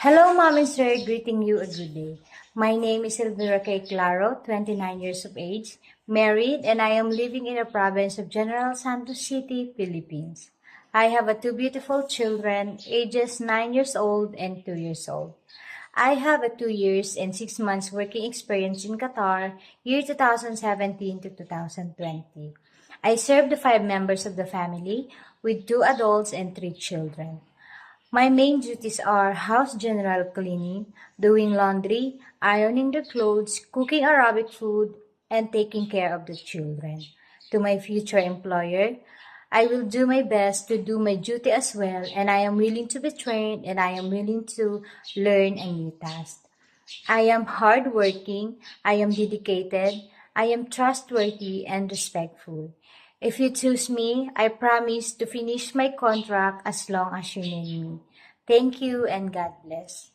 Hello, Mom and Sir. Greeting you a good day. My name is Elvira K. Claro, 29 years of age, married, and I am living in the province of General Santos City, Philippines. I have two beautiful children, ages 9 years old and 2 years old. I have a 2 years and 6 months working experience in Qatar, year 2017 to 2020. I serve the 5 members of the family with 2 adults and 3 children. My main duties are house general cleaning, doing laundry, ironing the clothes, cooking Arabic food, and taking care of the children. To my future employer, I will do my best to do my duty as well, and I am willing to be trained and I am willing to learn a new task. I am hardworking, I am dedicated, I am trustworthy and respectful. If you choose me, I promise to finish my contract as long as you need me. Thank you and God bless.